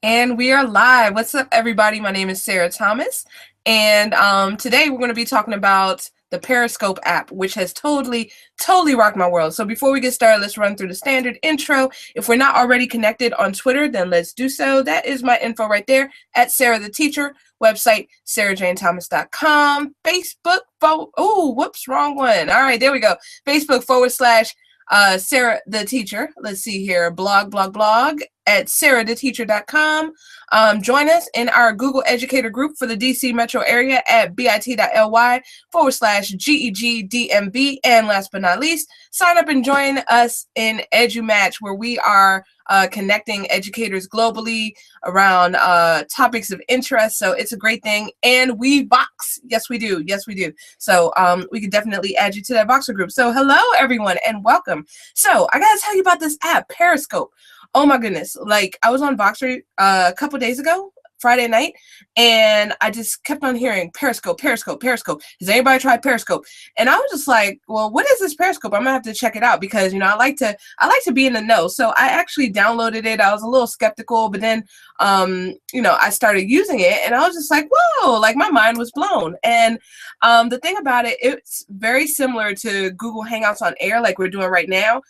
And we are live. What's up, everybody? My name is Sarah Thomas, and today we're going to be talking about the Periscope app, which has totally rocked my world. So before we get started, let's run through the standard intro. If we're not already connected on Twitter, then let's do so. That is my info right there at Sarah the Teacher. Website, sarahjanethomas.com. Facebook, whoops, wrong one. All right, there we go. Facebook / Sarah the Teacher. Let's see here. Blog at sarahtheteacher.com. Join us in our Google Educator group for the DC metro area at bit.ly /GEGDMB. And last but not least, sign up and join us in EduMatch, where we are connecting educators globally around topics of interest. So it's a great thing. And we box. Yes, we do. Yes, we do. So we could definitely add you to that Voxer group. So hello, everyone, and welcome. So I got to tell you about this app, Periscope. Oh my goodness. Like, I was on Voxer a couple days ago, Friday night, and I just kept on hearing Periscope. Has anybody tried Periscope? And I was just like, well, what is this Periscope? I'm gonna have to check it out because, I like to be in the know. So I actually downloaded it. I was a little skeptical, but then I started using it, and I was just like, whoa, like my mind was blown. And the thing about it, it's very similar to Google Hangouts on Air, like we're doing right now.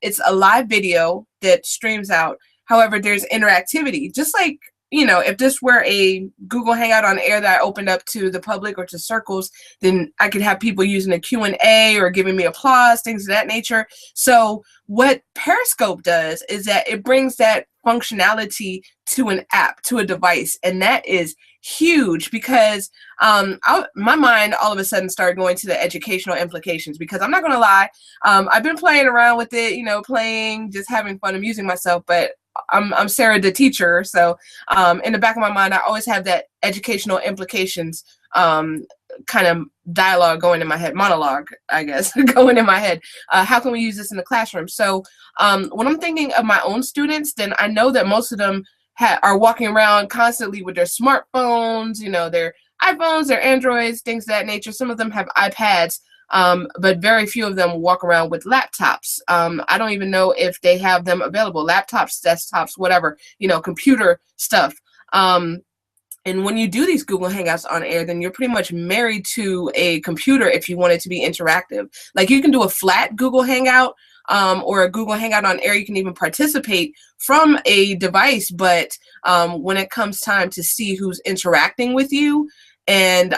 It's a live video that streams out. However, there's interactivity. Just like, if this were a Google Hangout on Air that I opened up to the public or to circles, then I could have people using a Q&A or giving me applause, things of that nature. So what Periscope does is that it brings that functionality to an app, to a device, and that is huge because my mind all of a sudden started going to the educational implications, because I'm not going to lie, I've been playing around with it, playing, just having fun, amusing myself, but I'm Sarah the Teacher, so in the back of my mind I always have that educational implications kind of dialogue going in my head, monologue, I guess, going in my head. How can we use this in the classroom? So when I'm thinking of my own students, then I know that most of them are walking around constantly with their smartphones, their iPhones, their Androids, things of that nature. Some of them have iPads, but very few of them walk around with laptops. I don't even know if they have them available. Laptops, desktops, whatever, computer stuff. And when you do these Google Hangouts on Air, then you're pretty much married to a computer if you want it to be interactive. Like, you can do a flat Google Hangout or a Google Hangout on Air. You can even participate from a device, but when it comes time to see who's interacting with you and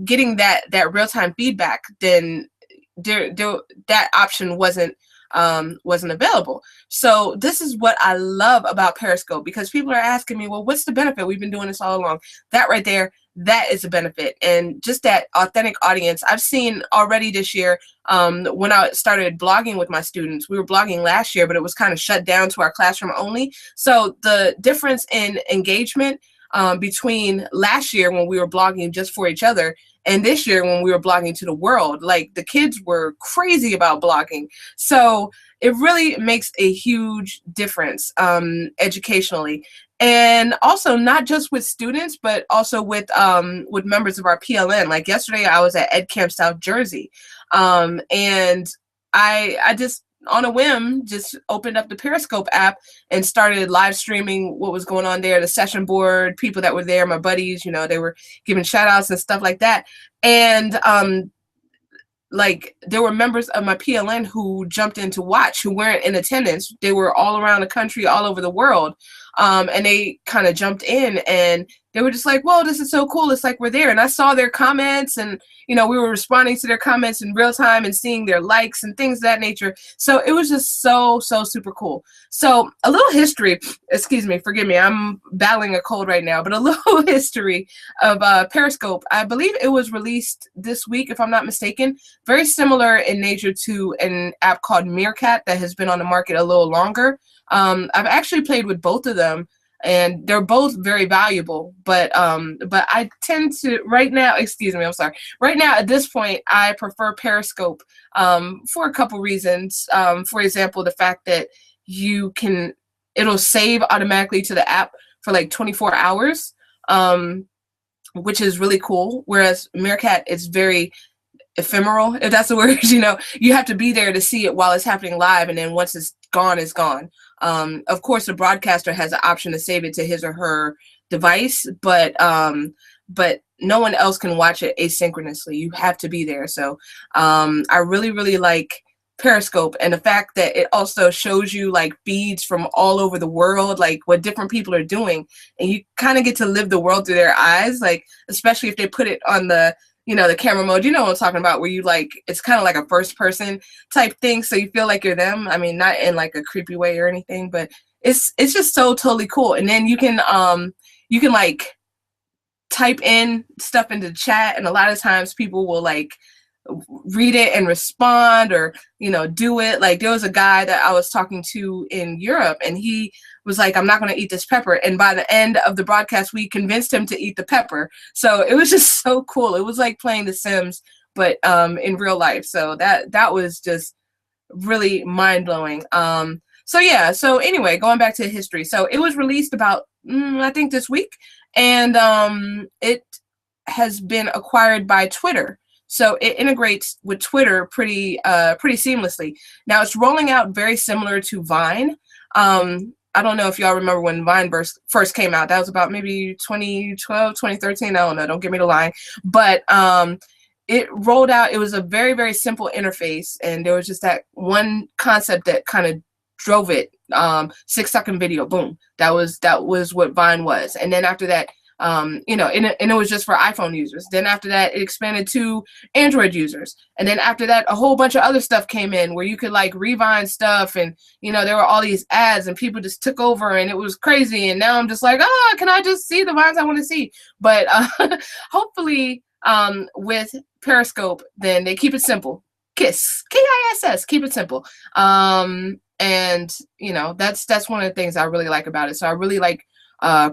getting that real-time feedback, then that option wasn't available. So this is what I love about Periscope, because people are asking me, well, what's the benefit? We've been doing this all along. That right there, that is a benefit. And just that authentic audience I've seen already this year. When I started blogging with my students, we were blogging last year, but it was kind of shut down to our classroom only. So the difference in engagement between last year when we were blogging just for each other and this year when we were blogging to the world, like, the kids were crazy about blogging. So it really makes a huge difference educationally. And also not just with students, but also with members of our PLN. Like, yesterday I was at Ed Camp South Jersey, and I just, on a whim, just opened up the Periscope app and started live streaming what was going on there, the session board, people that were there, my buddies, they were giving shout outs and stuff like that. And like, there were members of my PLN who jumped in to watch, who weren't in attendance. They were all around the country, all over the world. And they kind of jumped in and they were just like, whoa, this is so cool. It's like we're there. And I saw their comments, and, we were responding to their comments in real time and seeing their likes and things of that nature. So it was just so super cool. So a little history, excuse me, forgive me, I'm battling a cold right now, but a little history of Periscope. I believe it was released this week, if I'm not mistaken. Very similar in nature to an app called Meerkat that has been on the market a little longer. I've actually played with both of them, and they're both very valuable, but I tend to right now at this point I prefer Periscope for a couple reasons. For example, the fact that it'll save automatically to the app for like 24 hours, which is really cool, whereas Meerkat is very ephemeral, if that's the word. You have to be there to see it while it's happening live, and then once it's gone, it's gone. Of course, the broadcaster has the option to save it to his or her device, but no one else can watch it asynchronously. You have to be there. So I really, really like Periscope, and the fact that it also shows you like feeds from all over the world, like what different people are doing, and you kind of get to live the world through their eyes, like especially if they put it on the the camera mode. You know what I'm talking about, where you like it's kind of like a first person type thing, so you feel like you're them. I mean, not in like a creepy way or anything, but it's just so totally cool. And then you can like type in stuff into the chat, and a lot of times people will like read it and respond, or do it. Like there was a guy that I was talking to in Europe, and he was like, I'm not going to eat this pepper, and by the end of the broadcast we convinced him to eat the pepper. So it was just so cool. It was like playing The Sims, but in real life. So that was just really mind-blowing. So yeah, so anyway, going back to history, so it was released about I think this week, and it has been acquired by Twitter. So it integrates with Twitter pretty seamlessly. Now it's rolling out very similar to Vine. I don't know if y'all remember when Vine first came out. That was about maybe 2012, 2013. I don't know. Don't give me the line. But it rolled out. It was a very, very simple interface. And there was just that one concept that kind of drove it. 6-second video. Boom. That was what Vine was. And then after that, and it was just for iPhone users. Then after that, it expanded to Android users. And then after that, a whole bunch of other stuff came in where you could like rewind stuff, and there were all these ads, and people just took over, and it was crazy. And now I'm just like, can I just see the vines I want to see? But hopefully with Periscope, then they keep it simple. KISS, keep it simple. And that's one of the things I really like about it. So I really like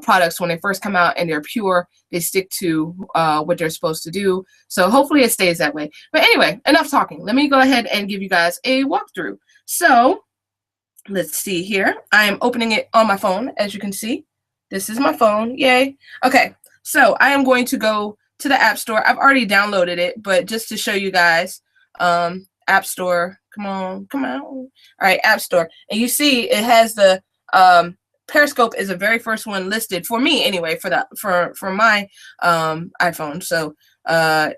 products when they first come out and they're pure. They stick to what they're supposed to do. So hopefully it stays that way. But anyway, enough talking. Let me go ahead and give you guys a walkthrough. So let's see here. I am opening it on my phone, as you can see. This is my phone. Yay. Okay, so I am going to go to the App Store. I've already downloaded it, but just to show you guys, App Store. Come on. All right, App Store. And you see it has the Periscope is the very first one listed for me anyway, for my iPhone. So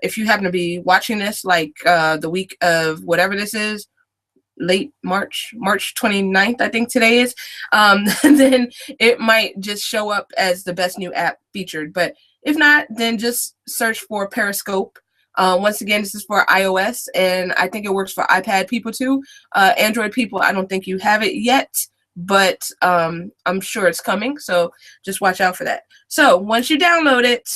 if you happen to be watching this like the week of whatever this is, late March 29th, I think today is, then it might just show up as the best new app featured. But if not, then just search for Periscope. Once again, this is for iOS, and I think it works for iPad people too. Android people, I don't think you have it yet, but I'm sure it's coming, so just watch out for that. So once you download it,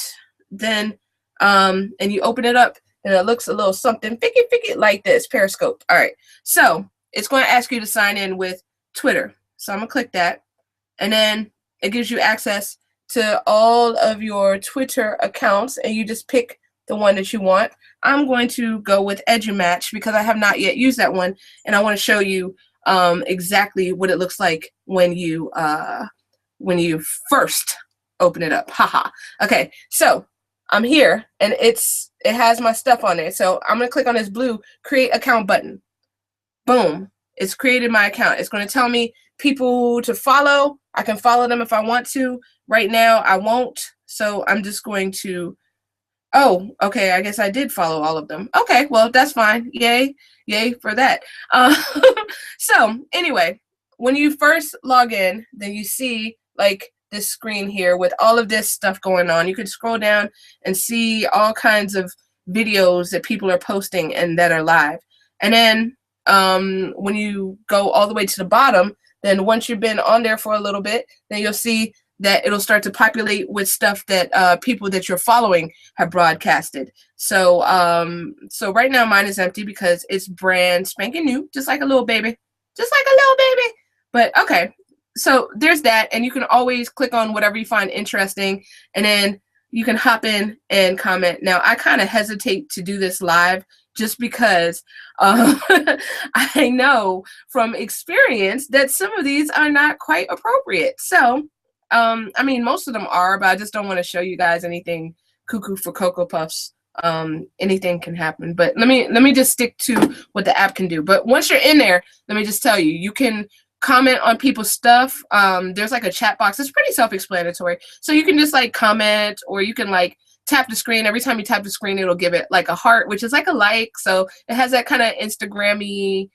then and you open it up, and it looks a little something ficky like this, Periscope. All right, so it's going to ask you to sign in with Twitter. So I'm gonna click that, and then it gives you access to all of your Twitter accounts, and you just pick the one that you want. I'm going to go with EduMatch because I have not yet used that one, and I want to show you exactly what it looks like when you first open it up. Haha. Okay, so I'm here, and it has my stuff on there. So I'm gonna click on this blue create account button. Boom, it's created my account. It's going to tell me people to follow. I can follow them if I want to. Right now I won't, so I'm just going to, oh, okay, I guess I did follow all of them. Okay, well, that's fine. Yay for that. So anyway, when you first log in, then you see like this screen here with all of this stuff going on. You can scroll down and see all kinds of videos that people are posting and that are live. And then when you go all the way to the bottom, then once you've been on there for a little bit, then you'll see that it'll start to populate with stuff that people that you're following have broadcasted. So so right now mine is empty because it's brand spanking new, just like a little baby. But okay, so there's that, and you can always click on whatever you find interesting, and then you can hop in and comment. Now I kind of hesitate to do this live just because I know from experience that some of these are not quite appropriate. So I mean, most of them are, but I just don't want to show you guys anything cuckoo for Cocoa Puffs. Anything can happen, but let me just stick to what the app can do. But once you're in there, let me just tell you, you can comment on people's stuff. There's like a chat box. It's pretty self-explanatory. So you can just like comment, or you can like tap the screen. Every time you tap the screen, it'll give it like a heart, which is like a like. So it has that kind of Instagram-y,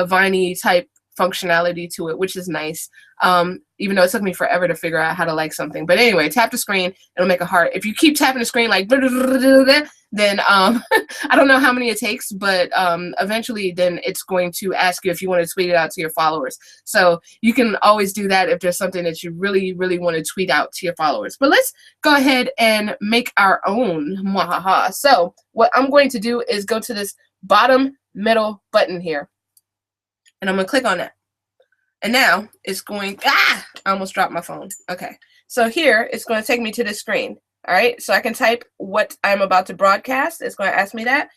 Vine-y type functionality to it, which is nice. Even though it took me forever to figure out how to like something. But anyway, tap the screen, it'll make a heart. If you keep tapping the screen like then I don't know how many it takes, but eventually then it's going to ask you if you want to tweet it out to your followers. So you can always do that if there's something that you really, really want to tweet out to your followers. But let's go ahead and make our own. Mwahaha. So what I'm going to do is go to this bottom middle button here, and I'm going to click on that. And now it's going, I almost dropped my phone. Okay. So here it's going to take me to the screen. All right. So I can type what I'm about to broadcast. It's going to ask me that.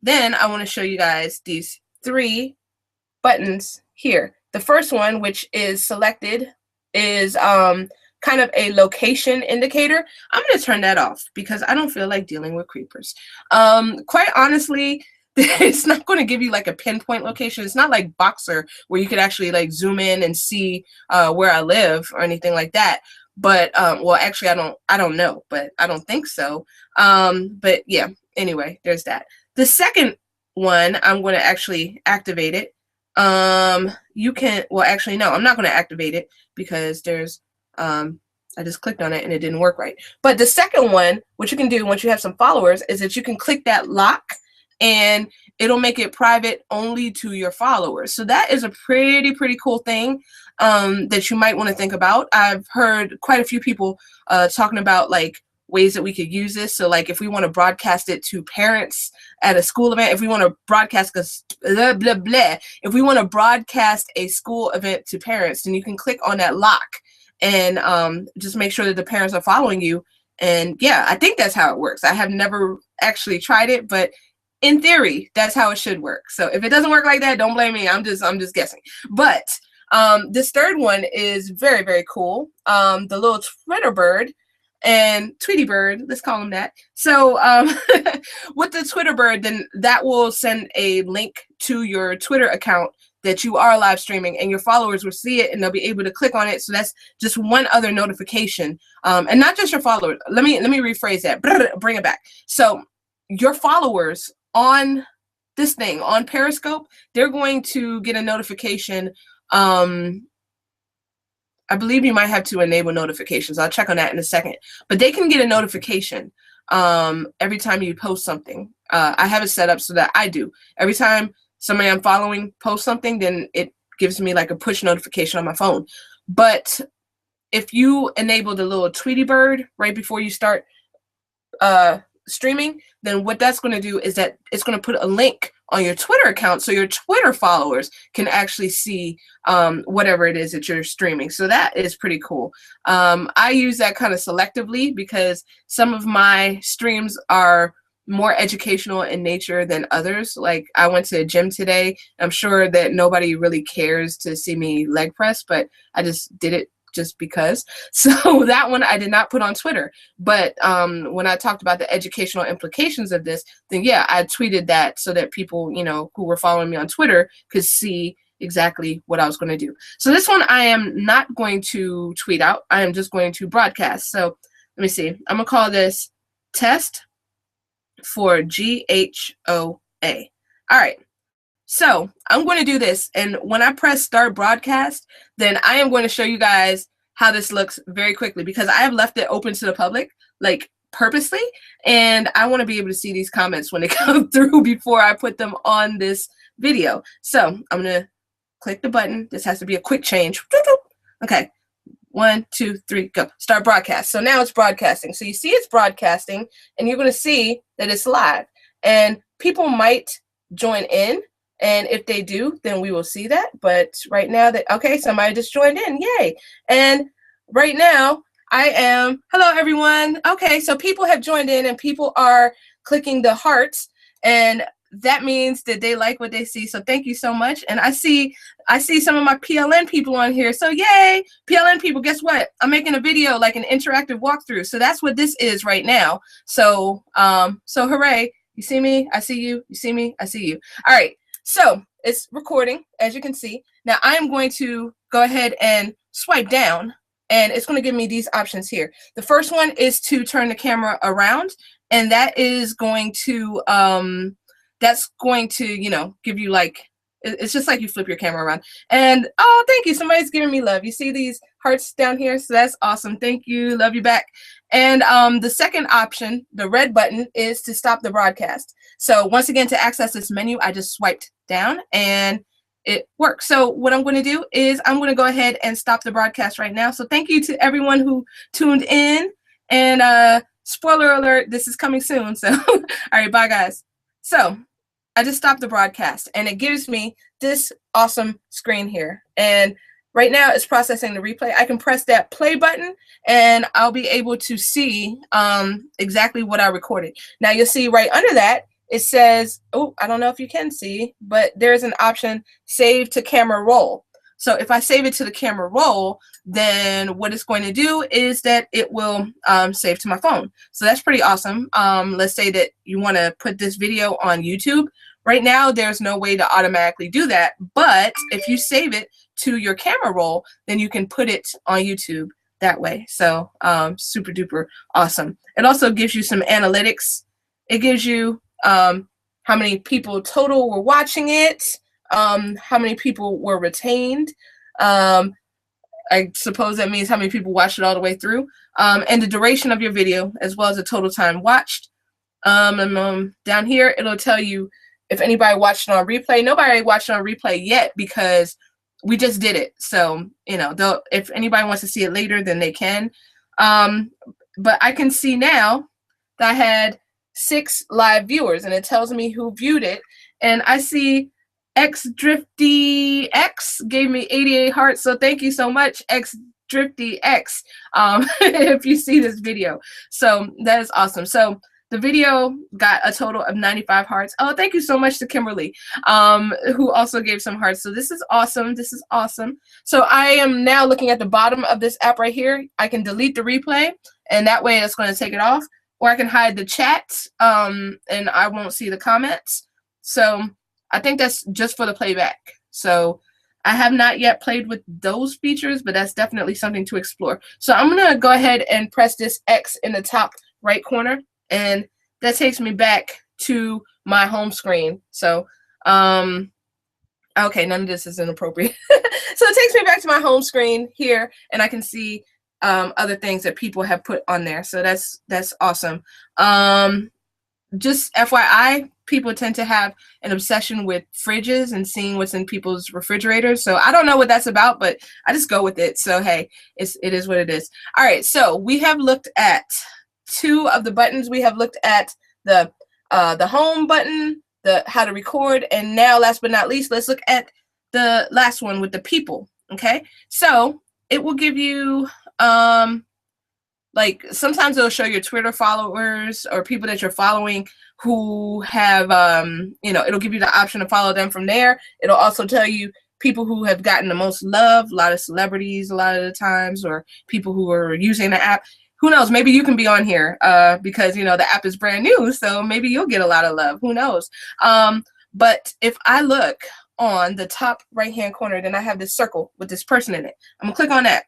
Then I want to show you guys these 3 buttons here. The first one, which is selected, is kind of a location indicator. I'm going to turn that off because I don't feel like dealing with creepers. Quite honestly, it's not going to give you like a pinpoint location. It's not like Boxer where you could actually like zoom in and see where I live or anything like that. But well, actually, I don't know, but I don't think so. But yeah, anyway, there's that. The second one, I'm going to actually activate it. You can, well, actually, no, I'm not going to activate it because there's I just clicked on it and it didn't work right. But the second one, what you can do once you have some followers, is that you can click that lock, and it'll make it private only to your followers. So that is a pretty cool thing that you might want to think about. I've heard quite a few people talking about like ways that we could use this. So like if we want to broadcast it to parents at a school event, if we want to broadcast if we want to broadcast a school event to parents, then you can click on that lock and just make sure that the parents are following you. And yeah, I think that's how it works. I have never actually tried it, but in theory, that's how it should work. So if it doesn't work like that, don't blame me. I'm just guessing. But this third one is very cool. The little Twitter bird and Tweety bird, let's call him that. So with the Twitter bird, then that will send a link to your Twitter account that you are live streaming, and your followers will see it and they'll be able to click on it. So that's just one other notification. And not just your followers. Let me rephrase that. Bring it back. So your followers on this thing, on Periscope, they're going to get a notification. I believe you might have to enable notifications. I'll check on that in a second. But they can get a notification every time you post something. I have it set up so that I do. Every time somebody I'm following posts something, then it gives me like a push notification on my phone. But if you enable the little Tweety bird right before you start streaming, then what that's going to do is that it's going to put a link on your Twitter account so your Twitter followers can actually see whatever it is that you're streaming. So that is pretty cool. I use that kind of selectively because some of my streams are more educational in nature than others. Like I went to a gym today. I'm sure that nobody really cares to see me leg press, but I just did it just because. So that one I did not put on Twitter. But when I talked about the educational implications of this, then yeah, I tweeted that so that people, you know, who were following me on Twitter could see exactly what I was going to do. So this one I am not going to tweet out. I am just going to broadcast. So let me see. I'm going to call this test for GHOA. All right. So I'm going to do this, and when I press start broadcast, then I am going to show you guys how this looks very quickly because I have left it open to the public, like purposely, and I want to be able to see these comments when they come through before I put them on this video. So I'm going to click the button. This has to be a quick change. Okay. 1, 2, 3, go. Start broadcast. So now it's broadcasting. So you see it's broadcasting, and you're going to see that it's live, and people might join in. And if they do, then we will see that. But right now, okay, somebody just joined in. Yay. And right now, hello, everyone. Okay, so people have joined in and people are clicking the hearts. And that means that they like what they see. So thank you so much. And I see some of my PLN people on here. So yay, PLN people, guess what? I'm making a video, like an interactive walkthrough. So that's what this is right now. So, so hooray. You see me? I see you. You see me? I see you. All right. So it's recording, as you can see. Now I'm going to go ahead and swipe down, and it's going to give me these options here. The first one is to turn the camera around, and that is going to you know, give you like, it's just like you flip your camera around. And oh, thank you, somebody's giving me love. You see these hearts down here? So that's awesome. Thank you, love you back. And the second option, the red button, is to stop the broadcast. So once again, to access this menu, I just swiped down and it works. So what I'm going to do is I'm going to go ahead and stop the broadcast right now. So thank you to everyone who tuned in, and spoiler alert, this is coming soon. So all right, bye guys. So I just stopped the broadcast and it gives me this awesome screen here. And right now it's processing the replay. I can press that play button and I'll be able to see exactly what I recorded. Now you'll see right under that, it says, oh, I don't know if you can see, but there's an option, save to camera roll. So if I save it to the camera roll, then what it's going to do is that it will save to my phone. So that's pretty awesome. Let's say that you want to put this video on YouTube. Right now, there's no way to automatically do that. But if you save it to your camera roll, then you can put it on YouTube that way. So super duper awesome. It also gives you some analytics. It gives you how many people total were watching it, how many people were retained. I suppose that means how many people watched it all the way through, and the duration of your video, as well as the total time watched. And down here, it'll tell you if anybody watched it on replay. Nobody watched it on replay yet because we just did it. So, you know, if anybody wants to see it later, then they can. But I can see now that I had 6 live viewers, and it tells me who viewed it. And I see X Drifty X gave me 88 hearts, so thank you so much, X Drifty X, if you see this video. So that is awesome. So the video got a total of 95 hearts. Oh, thank you so much to Kimberly, who also gave some hearts. So this is awesome. This is awesome. So I am now looking at the bottom of this app right here. I can delete the replay, and that way it's going to take it off. Or I can hide the chat, and I won't see the comments. So I think that's just for the playback. So I have not yet played with those features, but that's definitely something to explore. So I'm going to go ahead and press this X in the top right corner, and that takes me back to my home screen. So, okay, none of this is inappropriate. So it takes me back to my home screen here, and I can see other things that people have put on there. So that's awesome. Just FYI, people tend to have an obsession with fridges and seeing what's in people's refrigerators. So I don't know what that's about, but I just go with it. So hey, it is what it is. All right, so we have looked at 2 of the buttons. We have looked at the home button, the how to record, and now last but not least, let's look at the last one with the people. Okay, so it will give you like sometimes it'll show your Twitter followers or people that you're following who have, you know, it'll give you the option to follow them from there. It'll also tell you people who have gotten the most love, a lot of celebrities a lot of the times, or people who are using the app. Who knows? Maybe you can be on here because, you know, the app is brand new. So maybe you'll get a lot of love. Who knows? But if I look on the top right-hand corner, then I have this circle with this person in it. I'm gonna click on that.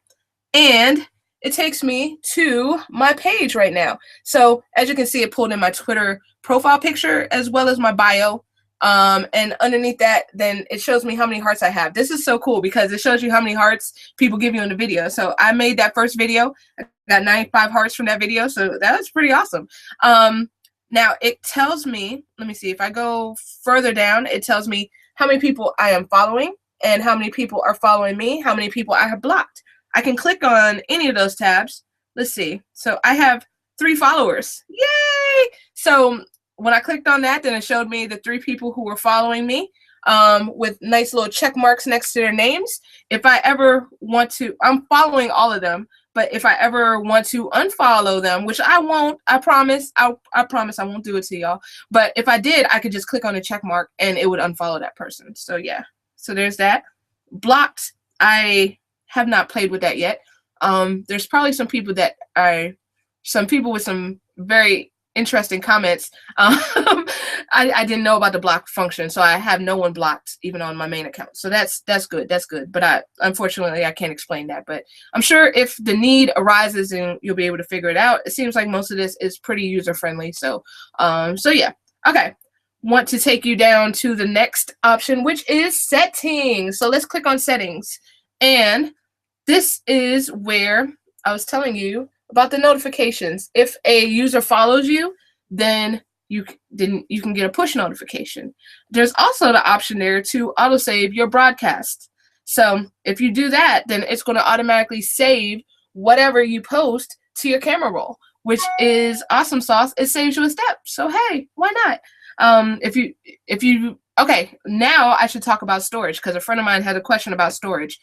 And it takes me to my page right now. So as you can see, it pulled in my Twitter profile picture as well as my bio. And underneath that, then it shows me how many hearts I have. This is so cool because it shows you how many hearts people give you in the video. So I made that first video. I got 95 hearts from that video. So that was pretty awesome. Now it tells me, let me see, if I go further down, it tells me how many people I am following and how many people are following me, how many people I have blocked. I can click on any of those tabs. Let's see. So I have 3 followers. Yay! So when I clicked on that, then it showed me the 3 people who were following me with nice little check marks next to their names. If I ever want to, I'm following all of them, but if I ever want to unfollow them, which I won't, I promise, I promise I won't do it to y'all. But if I did, I could just click on the check mark and it would unfollow that person. So yeah, so there's that. Blocked, I have not played with that yet. There's probably some people with some very interesting comments. I didn't know about the block function, so I have no one blocked even on my main account. So that's good. That's good. But unfortunately I can't explain that. But I'm sure if the need arises, and you'll be able to figure it out. It seems like most of this is pretty user friendly. So so yeah. Okay. Want to take you down to the next option, which is settings. So let's click on settings, and this is where I was telling you about the notifications. If a user follows you, then you can get a push notification. There's also the option there to autosave your broadcast. So if you do that, then it's going to automatically save whatever you post to your camera roll, which is awesome sauce. It saves you a step. So hey, why not? Okay, now I should talk about storage, because a friend of mine had a question about storage.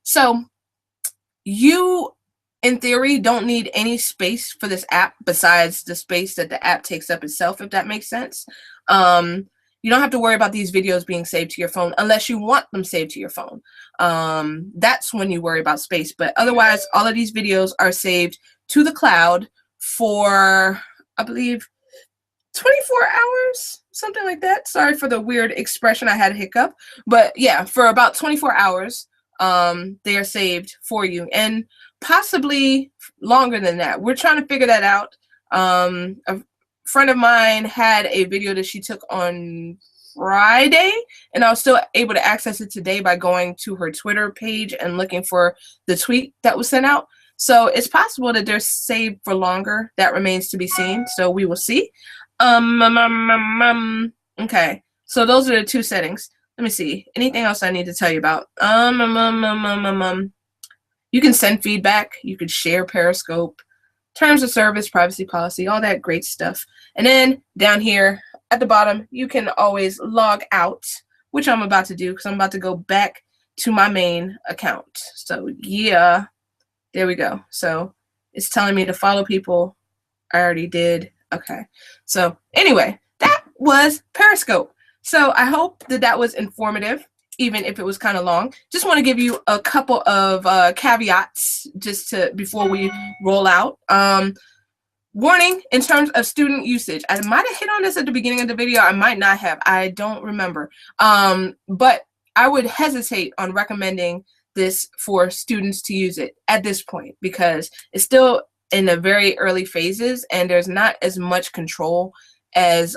So you, in theory, don't need any space for this app besides the space that the app takes up itself, if that makes sense. You don't have to worry about these videos being saved to your phone unless you want them saved to your phone. That's when you worry about space. But otherwise, all of these videos are saved to the cloud for, I believe, 24 hours, something like that. Sorry for the weird expression, I had a hiccup. But yeah, for about 24 hours, they are saved for you, and possibly longer than that. We're trying to figure that out. A friend of mine had a video that she took on Friday, and I was still able to access it today by going to her Twitter page and looking for the tweet that was sent out. So it's possible that they're saved for longer. That remains to be seen, so we will see. Okay, so those are the two settings. Let me see. Anything else I need to tell you about? You can send feedback. You could share Periscope, terms of service, privacy policy, all that great stuff. And then down here at the bottom, you can always log out, which I'm about to do because I'm about to go back to my main account. So yeah, there we go. So it's telling me to follow people. I already did. Okay. So anyway, that was Periscope. So I hope that that was informative, even if it was kind of long. Just want to give you a couple of caveats just to before we roll out. Warning in terms of student usage. I might have hit on this at the beginning of the video. I might not have. I don't remember. But I would hesitate on recommending this for students to use it at this point because it's still in the very early phases and there's not as much control as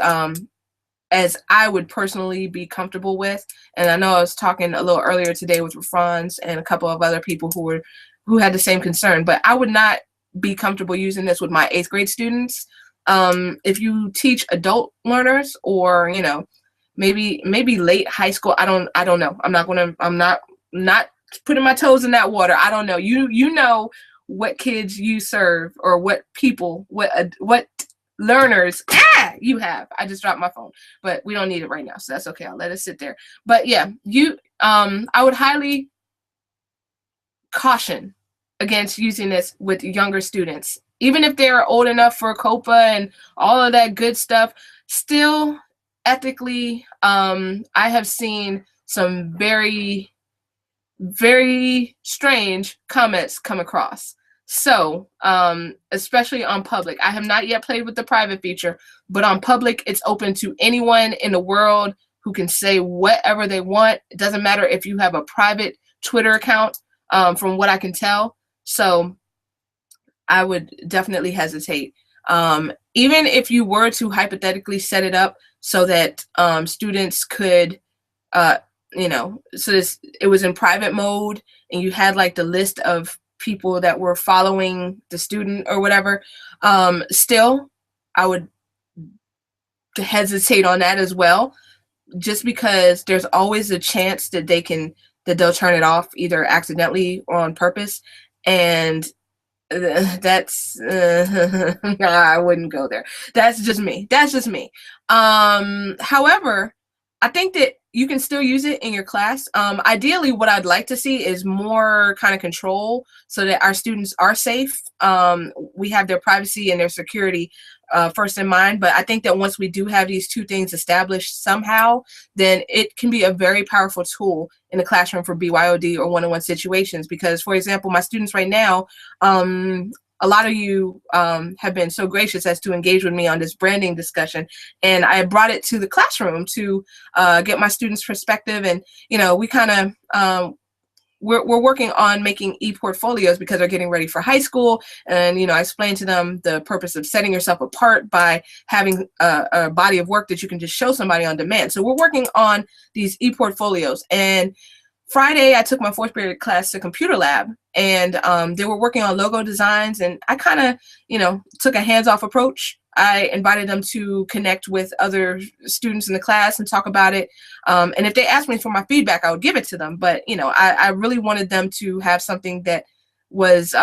I would personally be comfortable with. And I know I was talking a little earlier today with Franz and a couple of other people who had the same concern, but I would not be comfortable using this with my 8th grade students. If you teach adult learners or, you know, maybe late high school, I don't know. I'm not putting my toes in that water. I don't know. You know what kids you serve or what people, what learners you have. I just dropped my phone, but we don't need it right now, so that's okay. I'll let it sit there. But yeah, I would highly caution against using this with younger students, even if they're old enough for COPA and all of that good stuff. Still, ethically, I have seen some very, very strange comments come across. So, especially on public, I have not yet played with the private feature, but on public, it's open to anyone in the world who can say whatever they want. It doesn't matter if you have a private Twitter account, from what I can tell. So I would definitely hesitate. Even if you were to hypothetically set it up so that students could, you know, so it was in private mode and you had like the list of people that were following the student or whatever, still I would hesitate on that as well, just because there's always a chance that they'll turn it off either accidentally or on purpose, and that's I wouldn't go there. That's just me. However, I think that you can still use it in your class. Ideally, what I'd like to see is more kind of control so that our students are safe. We have their privacy and their security first in mind. But I think that once we do have these two things established somehow, then it can be a very powerful tool in the classroom for BYOD or one-on-one situations. Because, for example, my students right now, a lot of you have been so gracious as to engage with me on this branding discussion, and I brought it to the classroom to get my students' perspective. And we kind of we're working on making e-portfolios because they're getting ready for high school. And, I explained to them the purpose of setting yourself apart by having a body of work that you can just show somebody on demand. So we're working on these e-portfolios. And Friday, I took my fourth period class to computer lab, and they were working on logo designs. And I kind of, took a hands-off approach. I invited them to connect with other students in the class and talk about it. And if they asked me for my feedback, I would give it to them. But, I really wanted them to have something that was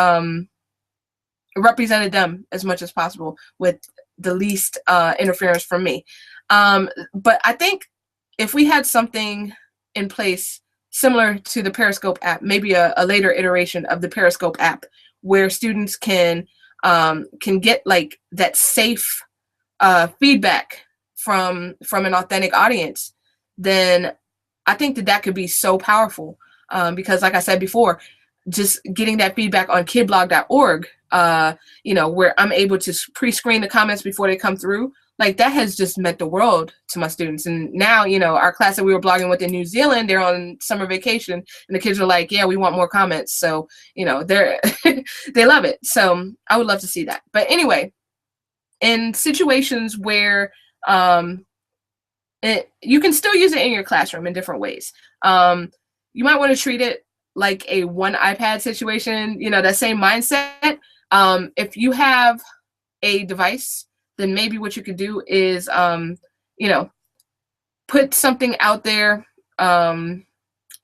represented them as much as possible with the least interference from me. But I think if we had something in place similar to the Periscope app, maybe a later iteration of the Periscope app, where students can get like that safe feedback from an authentic audience, then I think that could be so powerful. Because like I said before, just getting that feedback on kidblog.org, where I'm able to pre-screen the comments before they come through, like that has just meant the world to my students. And now, our class that we were blogging with in New Zealand, they're on summer vacation, and the kids are like, yeah, we want more comments. So, they're they love it. So I would love to see that. But anyway, in situations where you can still use it in your classroom in different ways. You might want to treat it like a one iPad situation, that same mindset. If you have a device, then maybe what you could do is, put something out there,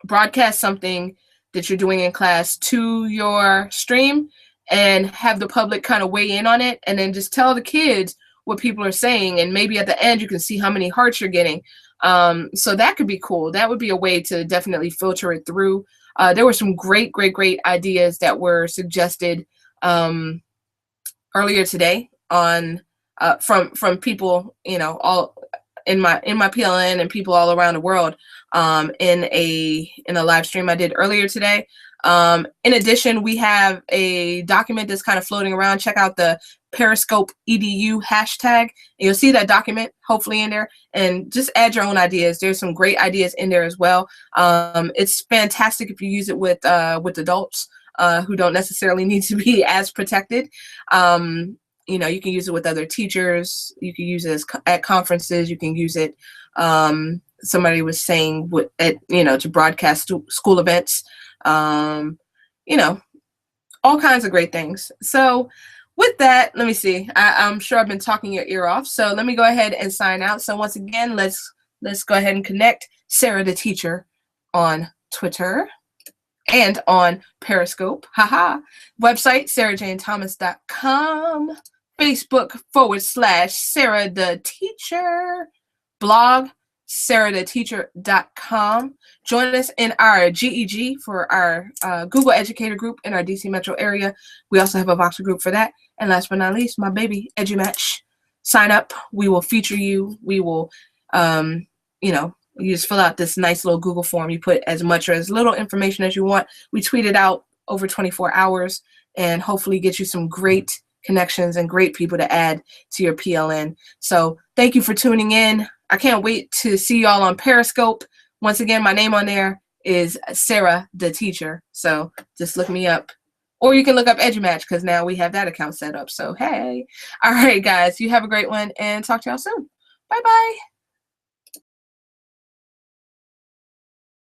broadcast something that you're doing in class to your stream, and have the public kind of weigh in on it, and then just tell the kids what people are saying. And maybe at the end, you can see how many hearts you're getting. So that could be cool. That would be a way to definitely filter it through. There were some great ideas that were suggested earlier today on from people, all in my PLN, and people all around the world, in a live stream I did earlier today. In addition, we have a document that's kind of floating around. Check out the Periscope EDU hashtag, and you'll see that document hopefully in there, and just add your own ideas. There's some great ideas in there as well. It's fantastic if you use it with adults who don't necessarily need to be as protected. You can use it with other teachers. You can use it at conferences. You can use it. Somebody was saying to broadcast school events. All kinds of great things. So with that, let me see. I'm sure I've been talking your ear off. So let me go ahead and sign out. So once again, let's go ahead and connect. Sarah the Teacher on Twitter and on Periscope. Haha. Website, sarahjanethomas.com. Facebook /Sarah the Teacher. Blog, sarahtheteacher.com. Join us in our GEG for our Google Educator group in our DC metro area. We also have a Voxer group for that. And last but not least, my baby, EduMatch. Sign up. We will feature you. We will, you just fill out this nice little Google form. You put as much or as little information as you want. We tweet it out over 24 hours and hopefully get you some great connections and great people to add to your PLN. So thank you for tuning in. I can't wait to see y'all on Periscope. Once again, my name on there is Sarah the Teacher. So just look me up. Or you can look up EduMatch, because now we have that account set up. So hey. All right, guys. You have a great one, and talk to y'all soon. Bye-bye.